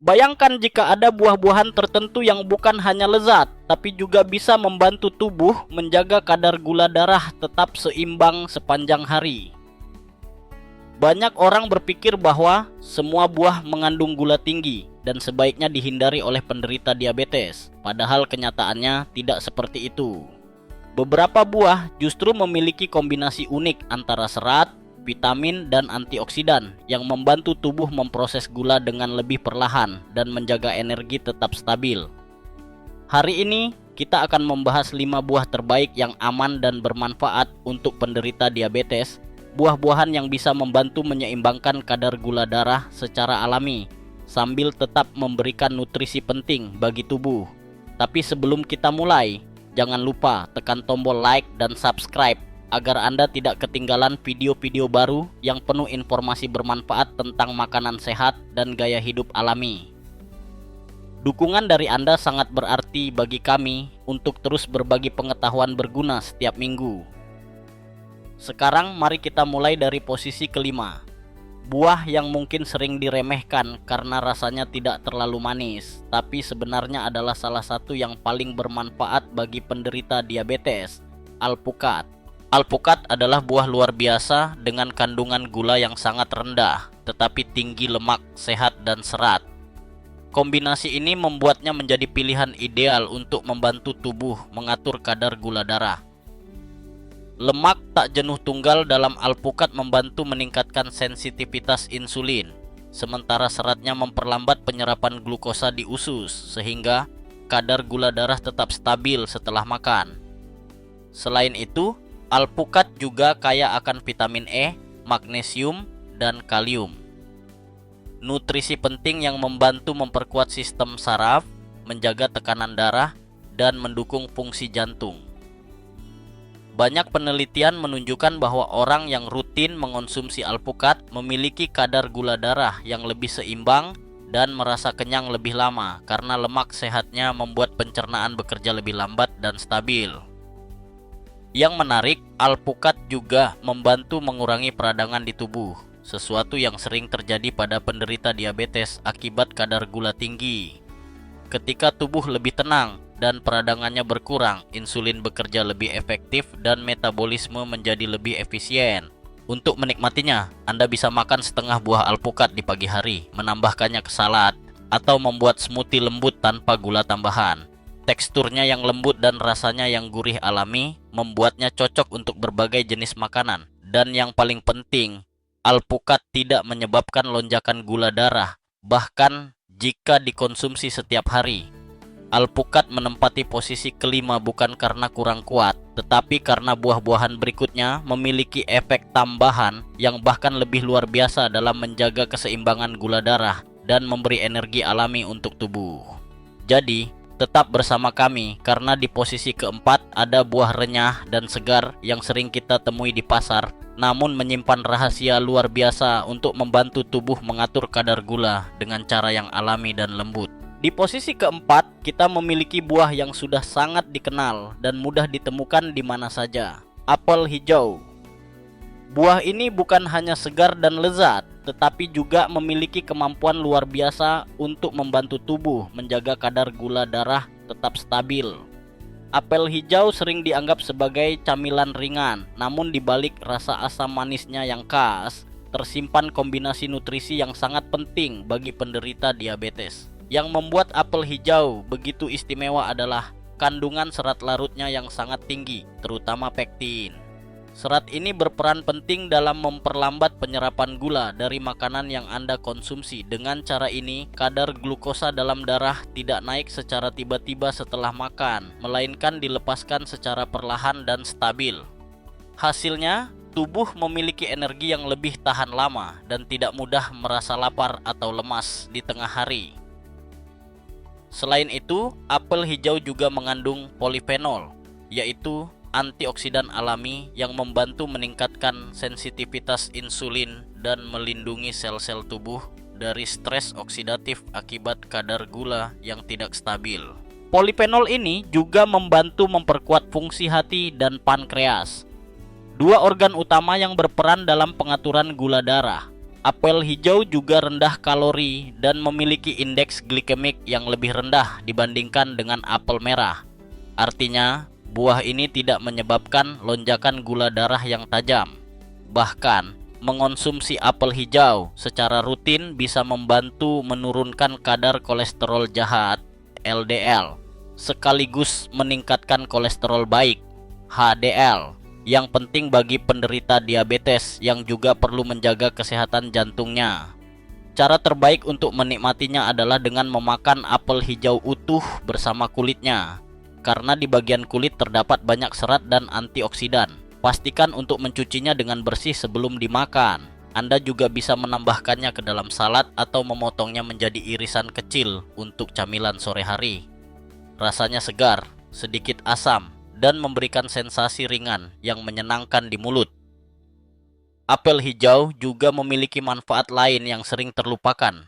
Bayangkan jika ada buah-buahan tertentu yang bukan hanya lezat, tapi juga bisa membantu tubuh menjaga kadar gula darah tetap seimbang sepanjang hari. Banyak orang berpikir bahwa semua buah mengandung gula tinggi dan sebaiknya dihindari oleh penderita diabetes, padahal kenyataannya tidak seperti itu. Beberapa buah justru memiliki kombinasi unik antara serat, vitamin, dan antioksidan yang membantu tubuh memproses gula dengan lebih perlahan dan menjaga energi tetap stabil. Hari ini kita akan membahas 5 buah terbaik yang aman dan bermanfaat untuk penderita diabetes. Buah-buahan yang bisa membantu menyeimbangkan kadar gula darah secara alami sambil tetap memberikan nutrisi penting bagi tubuh. Tapi sebelum kita mulai, jangan lupa tekan tombol like dan subscribe agar Anda tidak ketinggalan video-video baru yang penuh informasi bermanfaat tentang makanan sehat dan gaya hidup alami. Dukungan dari Anda sangat berarti bagi kami untuk terus berbagi pengetahuan berguna setiap minggu. Sekarang mari kita mulai dari posisi kelima. Buah yang mungkin sering diremehkan karena rasanya tidak terlalu manis, tapi sebenarnya adalah salah satu yang paling bermanfaat bagi penderita diabetes, alpukat. Alpukat adalah buah luar biasa dengan kandungan gula yang sangat rendah, tetapi tinggi lemak, sehat, dan serat. Kombinasi ini membuatnya menjadi pilihan ideal untuk membantu tubuh mengatur kadar gula darah. Lemak tak jenuh tunggal dalam alpukat membantu meningkatkan sensitivitas insulin, sementara seratnya memperlambat penyerapan glukosa di usus, sehingga kadar gula darah tetap stabil setelah makan. Selain itu, alpukat juga kaya akan vitamin E, magnesium, dan kalium. Nutrisi penting yang membantu memperkuat sistem saraf, menjaga tekanan darah, dan mendukung fungsi jantung. Banyak penelitian menunjukkan bahwa orang yang rutin mengonsumsi alpukat memiliki kadar gula darah yang lebih seimbang dan merasa kenyang lebih lama karena lemak sehatnya membuat pencernaan bekerja lebih lambat dan stabil. Yang menarik, alpukat juga membantu mengurangi peradangan di tubuh, sesuatu yang sering terjadi pada penderita diabetes akibat kadar gula tinggi. Ketika tubuh lebih tenang dan peradangannya berkurang, insulin bekerja lebih efektif dan metabolisme menjadi lebih efisien. Untuk menikmatinya, Anda bisa makan setengah buah alpukat di pagi hari, menambahkannya ke salad, atau membuat smoothie lembut tanpa gula tambahan. Teksturnya yang lembut dan rasanya yang gurih alami membuatnya cocok untuk berbagai jenis makanan. Dan yang paling penting, alpukat tidak menyebabkan lonjakan gula darah, bahkan jika dikonsumsi setiap hari. Alpukat menempati posisi kelima bukan karena kurang kuat, tetapi karena buah-buahan berikutnya memiliki efek tambahan yang bahkan lebih luar biasa dalam menjaga keseimbangan gula darah dan memberi energi alami untuk tubuh. Jadi, tetap bersama kami karena di posisi keempat ada buah renyah dan segar yang sering kita temui di pasar, namun menyimpan rahasia luar biasa untuk membantu tubuh mengatur kadar gula dengan cara yang alami dan lembut. Di posisi keempat, kita memiliki buah yang sudah sangat dikenal dan mudah ditemukan di mana saja. Apel hijau. Buah ini bukan hanya segar dan lezat, tetapi juga memiliki kemampuan luar biasa untuk membantu tubuh menjaga kadar gula darah tetap stabil. Apel hijau sering dianggap sebagai camilan ringan, namun di balik rasa asam manisnya yang khas, tersimpan kombinasi nutrisi yang sangat penting bagi penderita diabetes. Yang membuat apel hijau begitu istimewa adalah kandungan serat larutnya yang sangat tinggi, terutama pektin. Serat ini berperan penting dalam memperlambat penyerapan gula dari makanan yang Anda konsumsi. Dengan cara ini, kadar glukosa dalam darah tidak naik secara tiba-tiba setelah makan, melainkan dilepaskan secara perlahan dan stabil. Hasilnya, tubuh memiliki energi yang lebih tahan lama dan tidak mudah merasa lapar atau lemas di tengah hari. Selain itu, apel hijau juga mengandung polifenol, yaitu antioksidan alami yang membantu meningkatkan sensitivitas insulin dan melindungi sel-sel tubuh dari stres oksidatif akibat kadar gula yang tidak stabil. Polifenol ini juga membantu memperkuat fungsi hati dan pankreas, dua organ utama yang berperan dalam pengaturan gula darah. Apel hijau juga rendah kalori dan memiliki indeks glikemik yang lebih rendah dibandingkan dengan apel merah. Artinya, buah ini tidak menyebabkan lonjakan gula darah yang tajam. Bahkan, mengonsumsi apel hijau secara rutin bisa membantu menurunkan kadar kolesterol jahat (LDL), sekaligus meningkatkan kolesterol baik (HDL), yang penting bagi penderita diabetes yang juga perlu menjaga kesehatan jantungnya. Cara terbaik untuk menikmatinya adalah dengan memakan apel hijau utuh bersama kulitnya, karena di bagian kulit terdapat banyak serat dan antioksidan. Pastikan untuk mencucinya dengan bersih sebelum dimakan. Anda juga bisa menambahkannya ke dalam salad atau memotongnya menjadi irisan kecil untuk camilan sore hari. Rasanya segar, sedikit asam, dan memberikan sensasi ringan yang menyenangkan di mulut. Apel hijau juga memiliki manfaat lain yang sering terlupakan.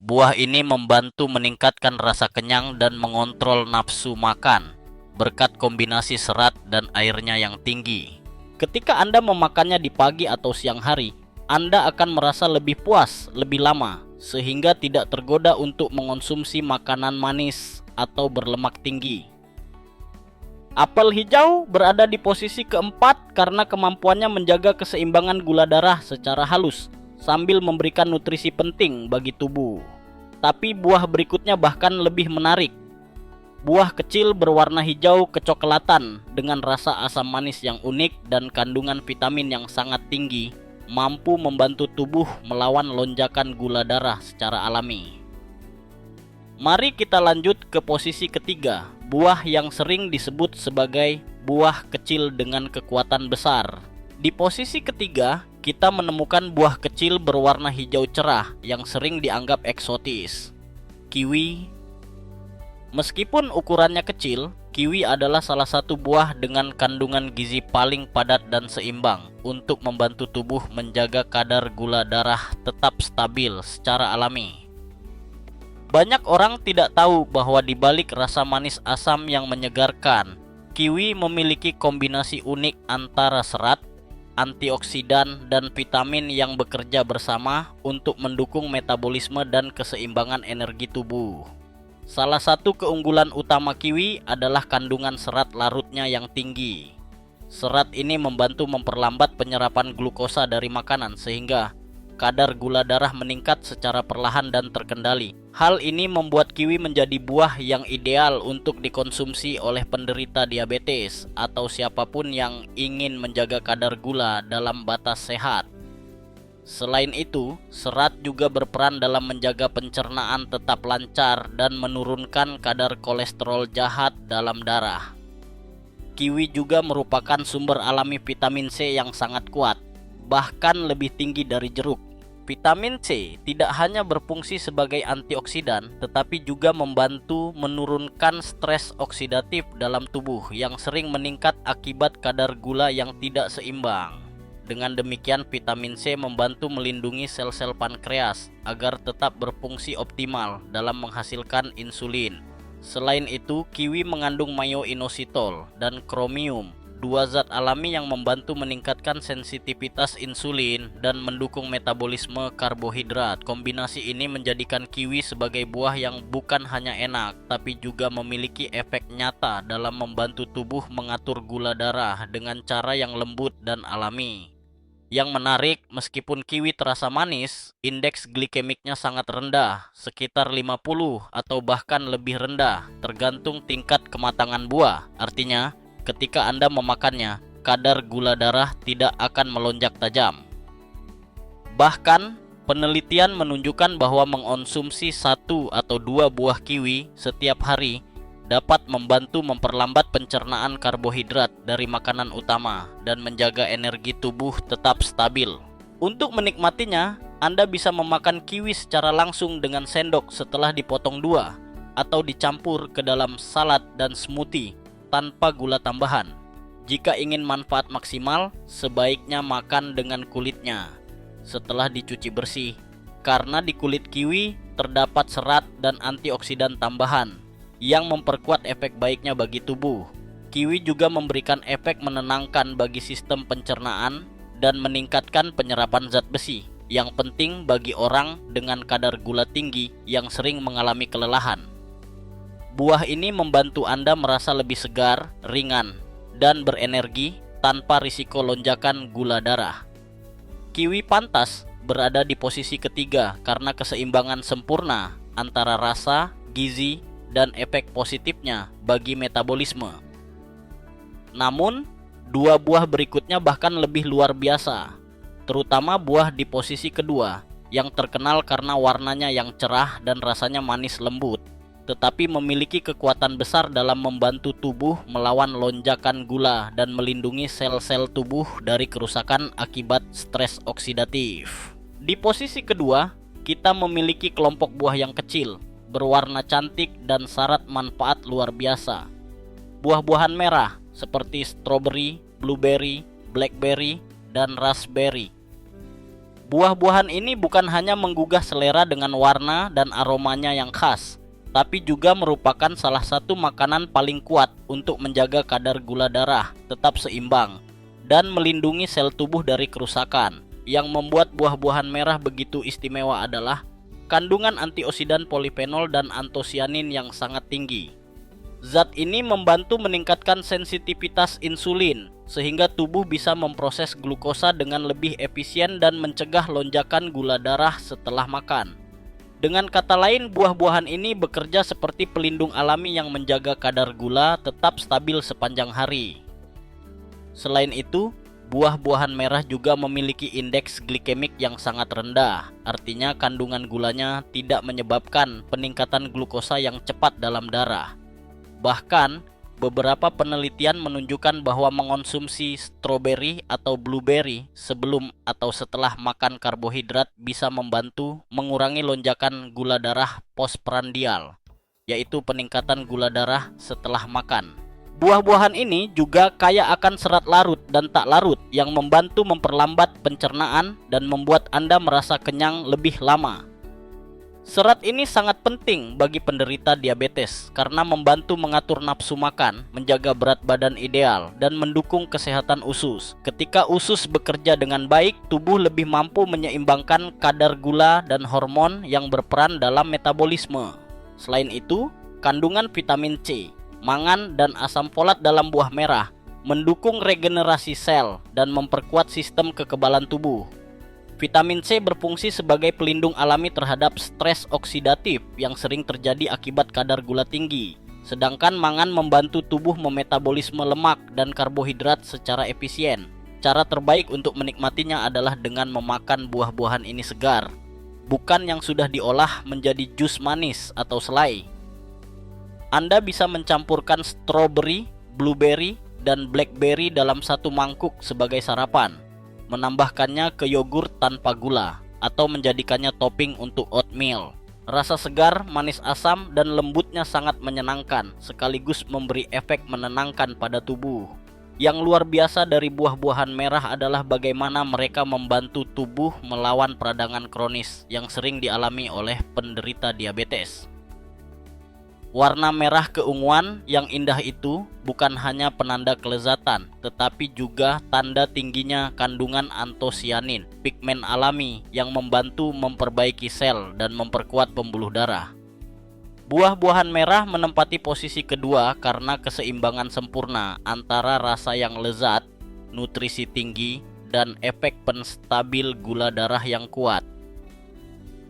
Buah ini membantu meningkatkan rasa kenyang dan mengontrol nafsu makan berkat kombinasi serat dan airnya yang tinggi. Ketika Anda memakannya di pagi atau siang hari, Anda akan merasa lebih puas lebih lama, sehingga tidak tergoda untuk mengonsumsi makanan manis atau berlemak tinggi. Apel hijau berada di posisi keempat karena kemampuannya menjaga keseimbangan gula darah secara halus sambil memberikan nutrisi penting bagi tubuh. Tapi buah berikutnya bahkan lebih menarik. Buah kecil berwarna hijau kecoklatan dengan rasa asam manis yang unik dan kandungan vitamin yang sangat tinggi, mampu membantu tubuh melawan lonjakan gula darah secara alami. Mari kita lanjut ke posisi ketiga, buah yang sering disebut sebagai buah kecil dengan kekuatan besar. Di posisi ketiga, kita menemukan buah kecil berwarna hijau cerah yang sering dianggap eksotis, kiwi. Meskipun ukurannya kecil, kiwi adalah salah satu buah dengan kandungan gizi paling padat dan seimbang untuk membantu tubuh menjaga kadar gula darah tetap stabil secara alami. Banyak orang tidak tahu bahwa di balik rasa manis asam yang menyegarkan, kiwi memiliki kombinasi unik antara serat, antioksidan, dan vitamin yang bekerja bersama untuk mendukung metabolisme dan keseimbangan energi tubuh. Salah satu keunggulan utama kiwi adalah kandungan serat larutnya yang tinggi. Serat ini membantu memperlambat penyerapan glukosa dari makanan sehingga kadar gula darah meningkat secara perlahan dan terkendali. Hal ini membuat kiwi menjadi buah yang ideal untuk dikonsumsi oleh penderita diabetes atau siapapun yang ingin menjaga kadar gula dalam batas sehat. Selain itu, serat juga berperan dalam menjaga pencernaan tetap lancar dan menurunkan kadar kolesterol jahat dalam darah. Kiwi juga merupakan sumber alami vitamin C yang sangat kuat, bahkan lebih tinggi dari jeruk. Vitamin C tidak hanya berfungsi sebagai antioksidan, tetapi juga membantu menurunkan stres oksidatif dalam tubuh yang sering meningkat akibat kadar gula yang tidak seimbang. Dengan demikian, vitamin C membantu melindungi sel-sel pankreas agar tetap berfungsi optimal dalam menghasilkan insulin. Selain itu, kiwi mengandung mayoinositol dan kromium, dua zat alami yang membantu meningkatkan sensitivitas insulin dan mendukung metabolisme karbohidrat. Kombinasi ini menjadikan kiwi sebagai buah yang bukan hanya enak, tapi juga memiliki efek nyata dalam membantu tubuh mengatur gula darah dengan cara yang lembut dan alami. Yang menarik, meskipun kiwi terasa manis, indeks glikemiknya sangat rendah, sekitar 50 atau bahkan lebih rendah, tergantung tingkat kematangan buah. Artinya, ketika Anda memakannya, kadar gula darah tidak akan melonjak tajam. Bahkan, penelitian menunjukkan bahwa mengonsumsi 1 atau 2 buah kiwi setiap hari dapat membantu memperlambat pencernaan karbohidrat dari makanan utama dan menjaga energi tubuh tetap stabil. Untuk menikmatinya, Anda bisa memakan kiwi secara langsung dengan sendok setelah dipotong 2 atau dicampur ke dalam salad dan smoothie tanpa gula tambahan. Jika ingin manfaat maksimal, sebaiknya makan dengan kulitnya setelah dicuci bersih, karena di kulit kiwi terdapat serat dan antioksidan tambahan yang memperkuat efek baiknya bagi tubuh. Kiwi juga memberikan efek menenangkan bagi sistem pencernaan dan meningkatkan penyerapan zat besi. yang penting bagi orang dengan kadar gula tinggi yang sering mengalami kelelahan. Buah ini membantu Anda merasa lebih segar, ringan, dan berenergi tanpa risiko lonjakan gula darah. Kiwi pantas berada di posisi ketiga karena keseimbangan sempurna antara rasa, gizi, dan efek positifnya bagi metabolisme. Namun, dua buah berikutnya bahkan lebih luar biasa, terutama buah di posisi kedua yang terkenal karena warnanya yang cerah dan rasanya manis lembut, tetapi memiliki kekuatan besar dalam membantu tubuh melawan lonjakan gula dan melindungi sel-sel tubuh dari kerusakan akibat stres oksidatif. Di posisi kedua, kita memiliki kelompok buah yang kecil, berwarna cantik dan syarat manfaat luar biasa. Buah-buahan merah seperti strawberry, blueberry, blackberry, dan raspberry. Buah-buahan ini bukan hanya menggugah selera dengan warna dan aromanya yang khas, tapi juga merupakan salah satu makanan paling kuat untuk menjaga kadar gula darah tetap seimbang dan melindungi sel tubuh dari kerusakan. Yang membuat buah-buahan merah begitu istimewa adalah kandungan antioksidan polifenol dan antosianin yang sangat tinggi. Zat ini membantu meningkatkan sensitivitas insulin, sehingga tubuh bisa memproses glukosa dengan lebih efisien dan mencegah lonjakan gula darah setelah makan. Dengan kata lain, buah-buahan ini bekerja seperti pelindung alami yang menjaga kadar gula tetap stabil sepanjang hari. Selain itu, buah-buahan merah juga memiliki indeks glikemik yang sangat rendah, artinya kandungan gulanya tidak menyebabkan peningkatan glukosa yang cepat dalam darah. Bahkan, beberapa penelitian menunjukkan bahwa mengonsumsi stroberi atau blueberry sebelum atau setelah makan karbohidrat bisa membantu mengurangi lonjakan gula darah postprandial, yaitu peningkatan gula darah setelah makan. Buah-buahan ini juga kaya akan serat larut dan tak larut yang membantu memperlambat pencernaan dan membuat Anda merasa kenyang lebih lama. Serat ini sangat penting bagi penderita diabetes karena membantu mengatur nafsu makan, menjaga berat badan ideal, dan mendukung kesehatan usus. Ketika usus bekerja dengan baik, tubuh lebih mampu menyeimbangkan kadar gula dan hormon yang berperan dalam metabolisme. Selain itu, kandungan vitamin C, mangan, dan asam folat dalam buah merah mendukung regenerasi sel dan memperkuat sistem kekebalan tubuh. Vitamin C berfungsi sebagai pelindung alami terhadap stres oksidatif yang sering terjadi akibat kadar gula tinggi. Sedangkan mangan membantu tubuh memetabolisme lemak dan karbohidrat secara efisien. Cara terbaik untuk menikmatinya adalah dengan memakan buah-buahan ini segar, bukan yang sudah diolah menjadi jus manis atau selai. Anda bisa mencampurkan strawberry, blueberry, dan blackberry dalam satu mangkuk sebagai sarapan, menambahkannya ke yogurt tanpa gula, atau menjadikannya topping untuk oatmeal. Rasa segar, manis asam, dan lembutnya sangat menyenangkan, sekaligus memberi efek menenangkan pada tubuh. Yang luar biasa dari buah-buahan merah adalah bagaimana mereka membantu tubuh melawan peradangan kronis yang sering dialami oleh penderita diabetes. Warna merah keunguan yang indah itu bukan hanya penanda kelezatan, tetapi juga tanda tingginya kandungan antosianin, pigmen alami yang membantu memperbaiki sel dan memperkuat pembuluh darah. Buah-buahan merah menempati posisi kedua karena keseimbangan sempurna antara rasa yang lezat, nutrisi tinggi, dan efek penstabil gula darah yang kuat.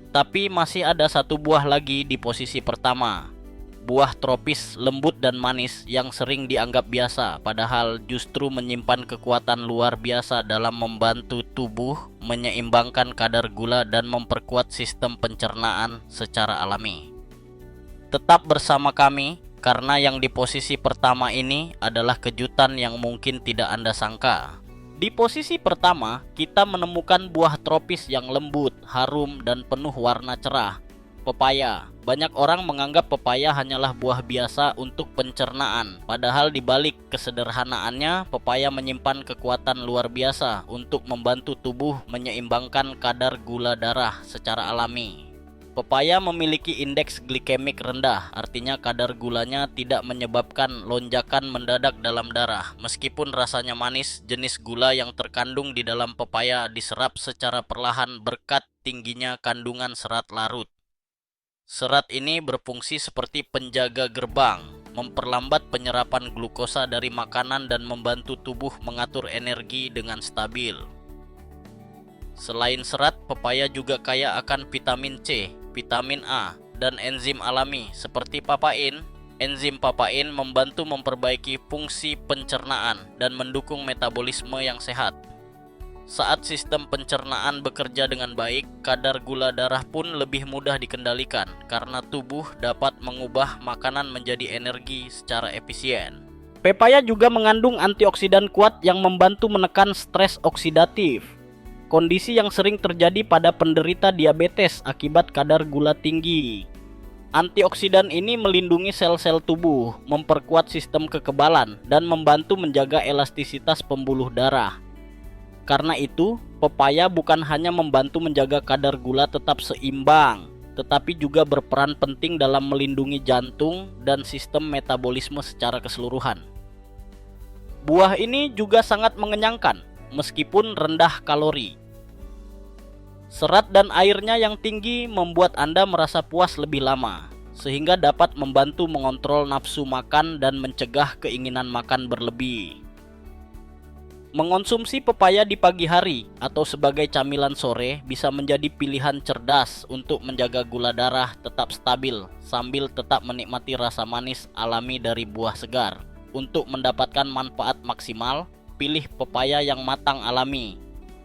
Tapi masih ada satu buah lagi di posisi pertama. Buah tropis lembut dan manis yang sering dianggap biasa, padahal justru menyimpan kekuatan luar biasa dalam membantu tubuh menyeimbangkan kadar gula dan memperkuat sistem pencernaan secara alami. Tetap bersama kami, karena yang di posisi pertama ini adalah kejutan yang mungkin tidak Anda sangka. Di posisi pertama, kita menemukan buah tropis yang lembut, harum, dan penuh warna cerah. Pepaya. Banyak orang menganggap pepaya hanyalah buah biasa untuk pencernaan, padahal di balik kesederhanaannya, pepaya menyimpan kekuatan luar biasa untuk membantu tubuh menyeimbangkan kadar gula darah secara alami. Pepaya memiliki indeks glikemik rendah, artinya kadar gulanya tidak menyebabkan lonjakan mendadak dalam darah. Meskipun rasanya manis, jenis gula yang terkandung di dalam pepaya diserap secara perlahan berkat tingginya kandungan serat larut. Serat ini berfungsi seperti penjaga gerbang, memperlambat penyerapan glukosa dari makanan dan membantu tubuh mengatur energi dengan stabil. Selain serat, pepaya juga kaya akan vitamin C, vitamin A, dan enzim alami seperti papain. Enzim papain membantu memperbaiki fungsi pencernaan dan mendukung metabolisme yang sehat. Saat sistem pencernaan bekerja dengan baik, kadar gula darah pun lebih mudah dikendalikan karena tubuh dapat mengubah makanan menjadi energi secara efisien. Pepaya juga mengandung antioksidan kuat yang membantu menekan stres oksidatif, kondisi yang sering terjadi pada penderita diabetes akibat kadar gula tinggi. Antioksidan ini melindungi sel-sel tubuh, memperkuat sistem kekebalan, dan membantu menjaga elastisitas pembuluh darah. Karena itu, pepaya bukan hanya membantu menjaga kadar gula tetap seimbang, tetapi juga berperan penting dalam melindungi jantung dan sistem metabolisme secara keseluruhan. Buah ini juga sangat mengenyangkan, meskipun rendah kalori. Serat dan airnya yang tinggi membuat Anda merasa puas lebih lama, sehingga dapat membantu mengontrol nafsu makan dan mencegah keinginan makan berlebih. Mengonsumsi pepaya di pagi hari atau sebagai camilan sore bisa menjadi pilihan cerdas untuk menjaga gula darah tetap stabil sambil tetap menikmati rasa manis alami dari buah segar. Untuk mendapatkan manfaat maksimal, pilih pepaya yang matang alami,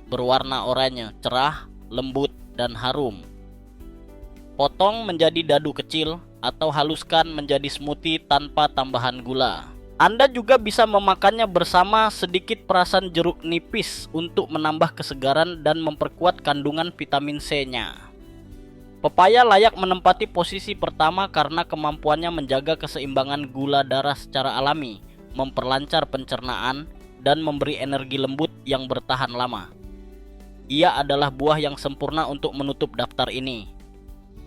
berwarna oranye cerah, lembut, dan harum. Potong menjadi dadu kecil atau haluskan menjadi smoothie tanpa tambahan gula. Anda juga bisa memakannya bersama sedikit perasan jeruk nipis untuk menambah kesegaran dan memperkuat kandungan vitamin C-nya. Pepaya layak menempati posisi pertama karena kemampuannya menjaga keseimbangan gula darah secara alami, memperlancar pencernaan, dan memberi energi lembut yang bertahan lama. Ia adalah buah yang sempurna untuk menutup daftar ini.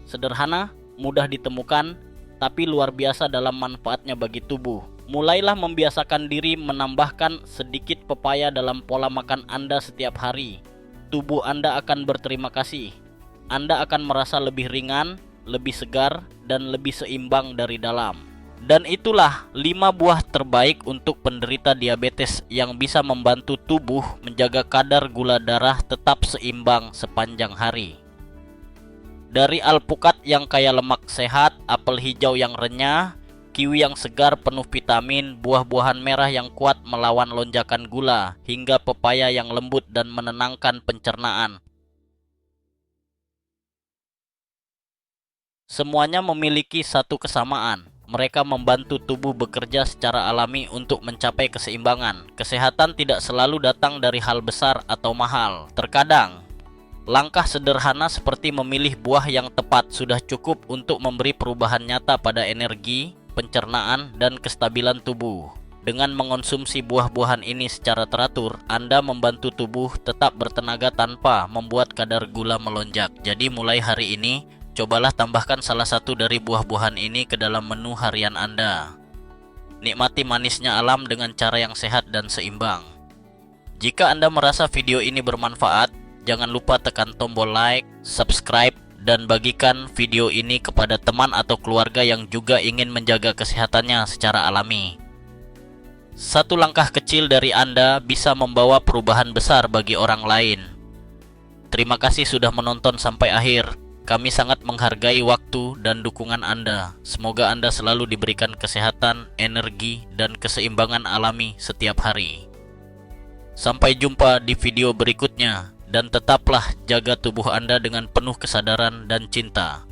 Sederhana, mudah ditemukan, tapi luar biasa dalam manfaatnya bagi tubuh. Mulailah membiasakan diri menambahkan sedikit pepaya dalam pola makan Anda setiap hari. Tubuh Anda akan berterima kasih. Anda akan merasa lebih ringan, lebih segar, dan lebih seimbang dari dalam. Dan itulah 5 buah terbaik untuk penderita diabetes yang bisa membantu tubuh menjaga kadar gula darah tetap seimbang sepanjang hari. Dari alpukat yang kaya lemak sehat, apel hijau yang renyah, kiwi yang segar penuh vitamin, buah-buahan merah yang kuat melawan lonjakan gula, hingga pepaya yang lembut dan menenangkan pencernaan. Semuanya memiliki satu kesamaan. Mereka membantu tubuh bekerja secara alami untuk mencapai keseimbangan. Kesehatan tidak selalu datang dari hal besar atau mahal. Terkadang, langkah sederhana seperti memilih buah yang tepat sudah cukup untuk memberi perubahan nyata pada energi, pencernaan, dan kestabilan tubuh. Dengan mengonsumsi buah-buahan ini secara teratur, Anda membantu tubuh tetap bertenaga tanpa membuat kadar gula melonjak. Jadi mulai hari ini, cobalah tambahkan salah satu dari buah-buahan ini ke dalam menu harian Anda. Nikmati manisnya alam dengan cara yang sehat dan seimbang. Jika Anda merasa video ini bermanfaat, jangan lupa tekan tombol like, subscribe, dan bagikan video ini kepada teman atau keluarga yang juga ingin menjaga kesehatannya secara alami. Satu langkah kecil dari Anda bisa membawa perubahan besar bagi orang lain. Terima kasih sudah menonton sampai akhir. Kami sangat menghargai waktu dan dukungan Anda. Semoga Anda selalu diberikan kesehatan, energi, dan keseimbangan alami setiap hari. Sampai jumpa di video berikutnya, dan tetaplah jaga tubuh Anda dengan penuh kesadaran dan cinta.